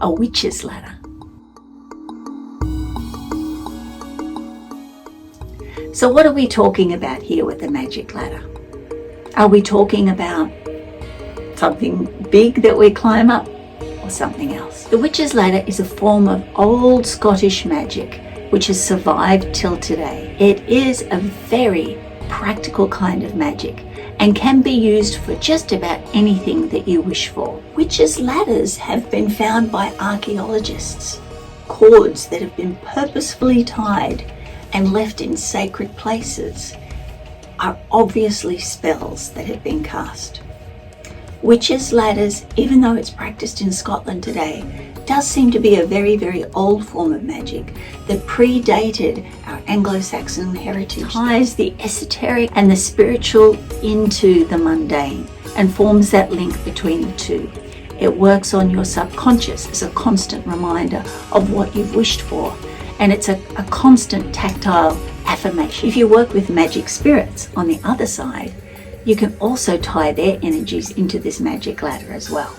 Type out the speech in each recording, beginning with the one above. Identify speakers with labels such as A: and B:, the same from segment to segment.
A: a witch's ladder. So what are we talking about here with the magic ladder? Are we talking about something big that we climb up or something else? The witch's ladder is a form of old Scottish magic which has survived till today. It is a very practical kind of magic and can be used for just about anything that you wish for. Witches' ladders have been found by archaeologists. Cords that have been purposefully tied and left in sacred places are obviously spells that have been cast. Witches' ladders, even though it's practiced in Scotland today, does seem to be a very, very old form of magic that predated our Anglo-Saxon heritage. Ties the esoteric and the spiritual into the mundane and forms that link between the two. It works on your subconscious as a constant reminder of what you've wished for, and it's a constant tactile affirmation. If you work with magic spirits on the other side, you can also tie their energies into this magic ladder as well.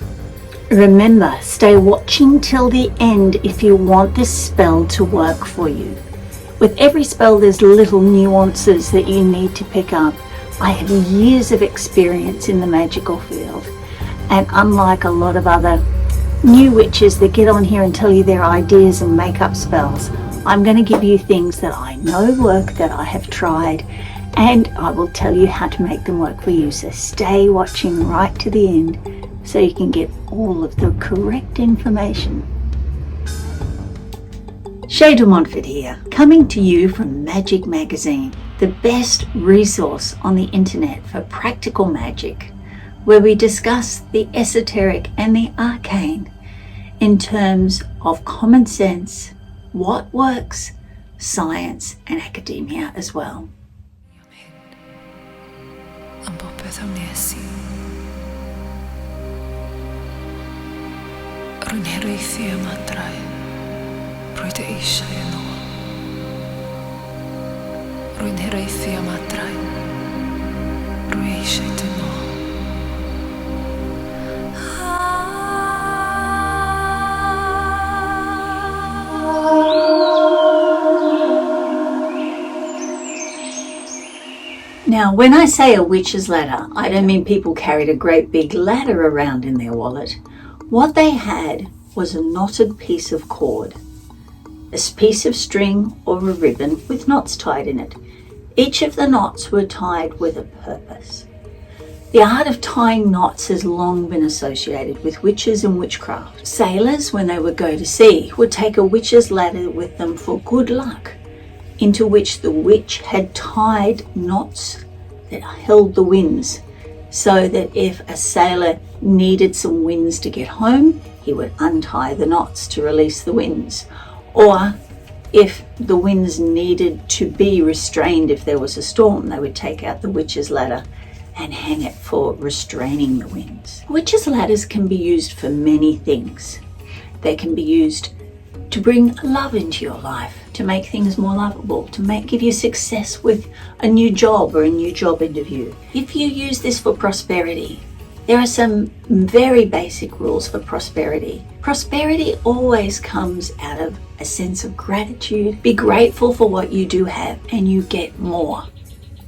A: Remember, stay watching till the end if you want this spell to work for you. With every spell, there's little nuances that you need to pick up. I have years of experience in the magical field, and unlike a lot of other new witches that get on here and tell you their ideas and make up spells, I'm going to give you things that I know work, that I have tried, and I will tell you how to make them work for you. So stay watching right to the end so you can get all of the correct information. Shé D'Montford here, coming to you from Magick magazine, the best resource on the internet for practical magic, where we discuss the esoteric and the arcane in terms of common sense, what works, science and academia as well.
B: Rwy'n hiraethu am adrau, roedd eisiau yno. Rwy'n hiraethu am adrau, rwy eisiau yno.
A: Now, when I say a witch's ladder, I don't mean people carried a great big ladder around in their wallet. What they had was a knotted piece of cord, a piece of string or a ribbon with knots tied in it. Each of the knots were tied with a purpose. The art of tying knots has long been associated with witches and witchcraft. Sailors, when they would go to sea, would take a witch's ladder with them for good luck, into which the witch had tied knots that held the winds, so that if a sailor needed some winds to get home, he would untie the knots to release the winds. Or if the winds needed to be restrained, if there was a storm, they would take out the witch's ladder and hang it for restraining the winds. Witch's ladders can be used for many things. They can be used to bring love into your life, to make things more lovable, to give you success with a new job or a new job interview. If you use this for prosperity, there are some very basic rules for prosperity. Prosperity always comes out of a sense of gratitude. Be grateful for what you do have and you get more.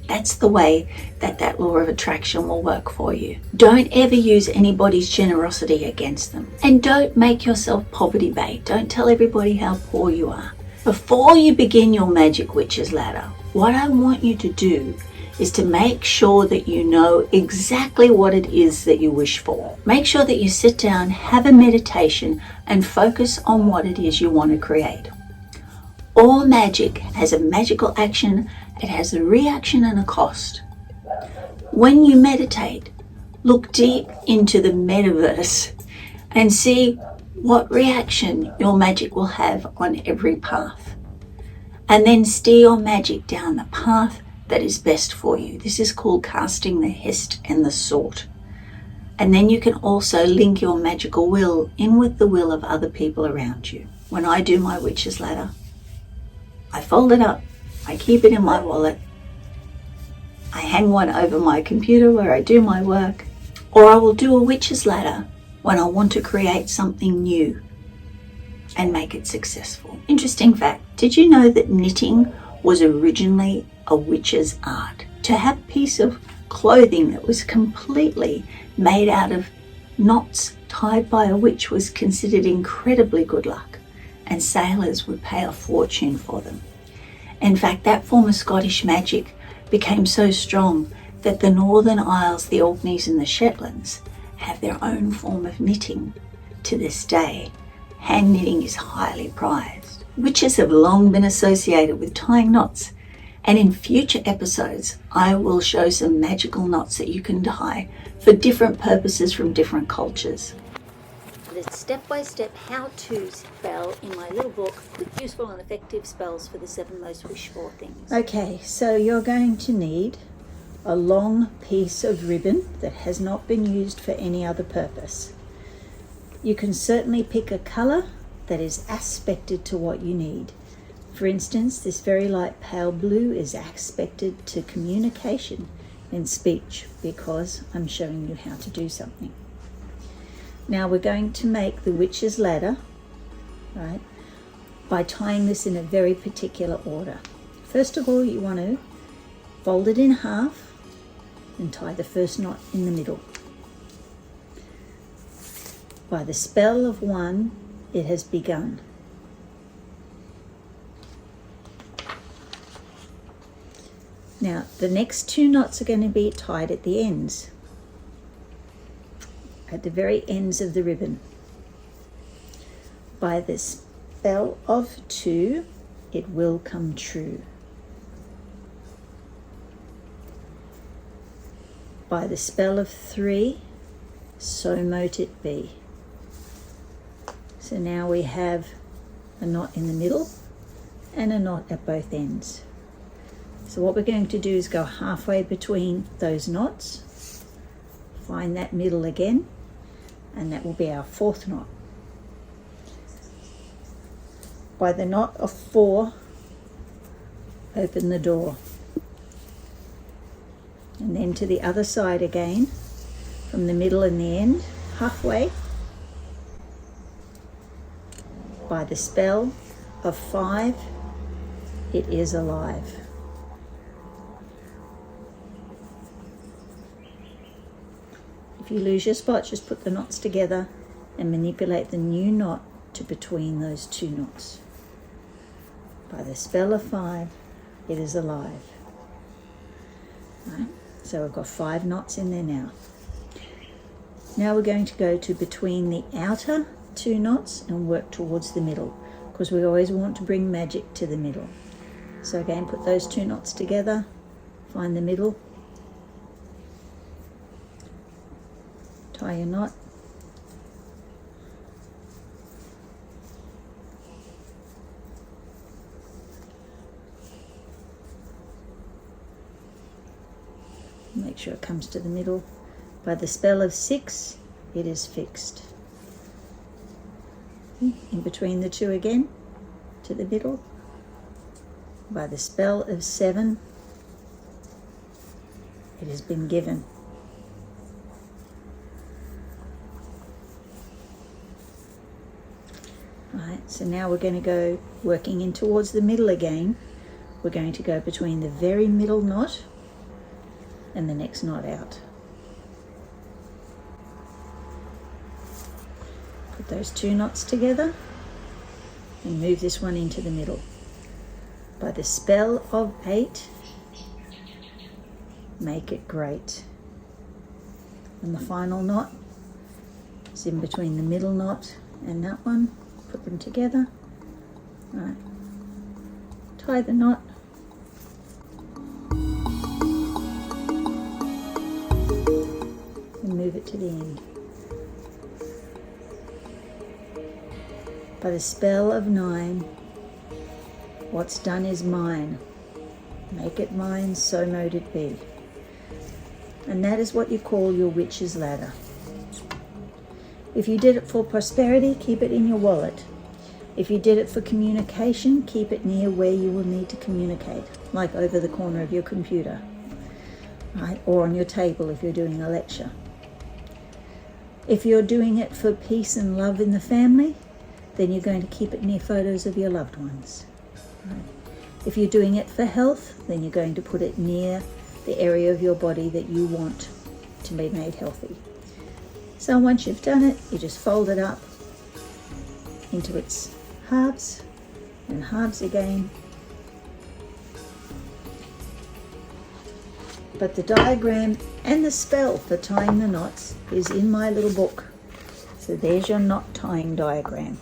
A: That's the way that law of attraction will work for you. Don't ever use anybody's generosity against them. And don't make yourself poverty bait. Don't tell everybody how poor you are. Before you begin your magic witch's ladder, what I want you to do is to make sure that you know exactly what it is that you wish for. Make sure that you sit down, have a meditation, and focus on what it is you want to create. All magic has a magical action, it has a reaction and a cost. When you meditate, look deep into the metaverse and see what reaction your magic will have on every path. And then steer your magic down the path that is best for you. This is called casting the hest and the sword. And then you can also link your magical will in with the will of other people around you. When I do my witch's ladder, I fold it up, I keep it in my wallet, I hang one over my computer where I do my work, or I will do a witch's ladder when I want to create something new, and make it successful. Interesting fact, did you know that knitting was originally a witch's art? To have a piece of clothing that was completely made out of knots tied by a witch was considered incredibly good luck, and sailors would pay a fortune for them. In fact, that form of Scottish magic became so strong that the Northern Isles, the Orkneys and the Shetlands, have their own form of knitting to this day. Hand knitting is highly prized. Witches have long been associated with tying knots, and in future episodes I will show some magical knots that you can tie for different purposes from different cultures. The step-by-step how-to spell in my little book, Quick, Useful and Effective Spells for the 7 Most Wished For Things. Okay, so you're going to need a long piece of ribbon that has not been used for any other purpose. You can certainly pick a colour that is aspected to what you need. For instance, this very light pale blue is aspected to communication and speech because I'm showing you how to do something. Now we're going to make the witch's ladder, right, by tying this in a very particular order. First of all, you want to fold it in half and tie the first knot in the middle. By the spell of 1, it has begun. Now, the next 2 knots are going to be tied at the ends, at the very ends of the ribbon. By the spell of 2, it will come true. By the spell of 3, so mote it be. So now we have a knot in the middle and a knot at both ends. So what we're going to do is go halfway between those knots, find that middle again, and that will be our 4th knot. By the knot of 4, open the door. And then to the other side again, from the middle and the end, halfway. By the spell of 5, it is alive. If you lose your spot, just put the knots together and manipulate the new knot to between those 2 knots. By the spell of 5, it is alive. Right? So we've got 5 knots in there now. Now we're going to go to between the outer 2 knots and work towards the middle, because we always want to bring magic to the middle. So again, put those 2 knots together, find the middle, tie your knot, make sure it comes to the middle. By the spell of 6, it is fixed. In between the 2 again, to the middle. By the spell of 7, it has been given. Right, so now we're going to go working in towards the middle again. We're going to go between the very middle knot and the next knot out. Put those 2 knots together and move this one into the middle. By the spell of 8, make it great. And the final knot is in between the middle knot and that one. Put them together. Right. Tie the knot. And move it to the end. By the spell of 9, what's done is mine. Make it mine, so mote it be. And that is what you call your witch's ladder. If you did it for prosperity, keep it in your wallet. If you did it for communication, keep it near where you will need to communicate, like over the corner of your computer, right? Or on your table if you're doing a lecture. If you're doing it for peace and love in the family, then you're going to keep it near photos of your loved ones. Right. If you're doing it for health, then you're going to put it near the area of your body that you want to be made healthy. So once you've done it, you just fold it up into its halves and halves again. But the diagram and the spell for tying the knots is in my little book. So there's your knot tying diagram.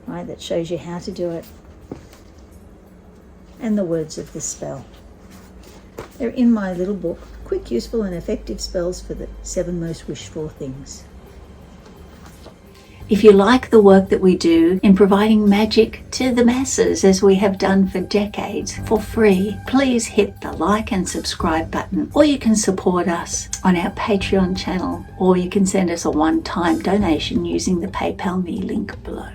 A: Right, that shows you how to do it. And the words of the spell. They're in my little book, Quick, Useful and Effective Spells for the 7 Most Wished For Things. If you like the work that we do in providing magic to the masses, as we have done for decades, for free, please hit the like and subscribe button, or you can support us on our Patreon channel, or you can send us a one-time donation using the PayPal me link below.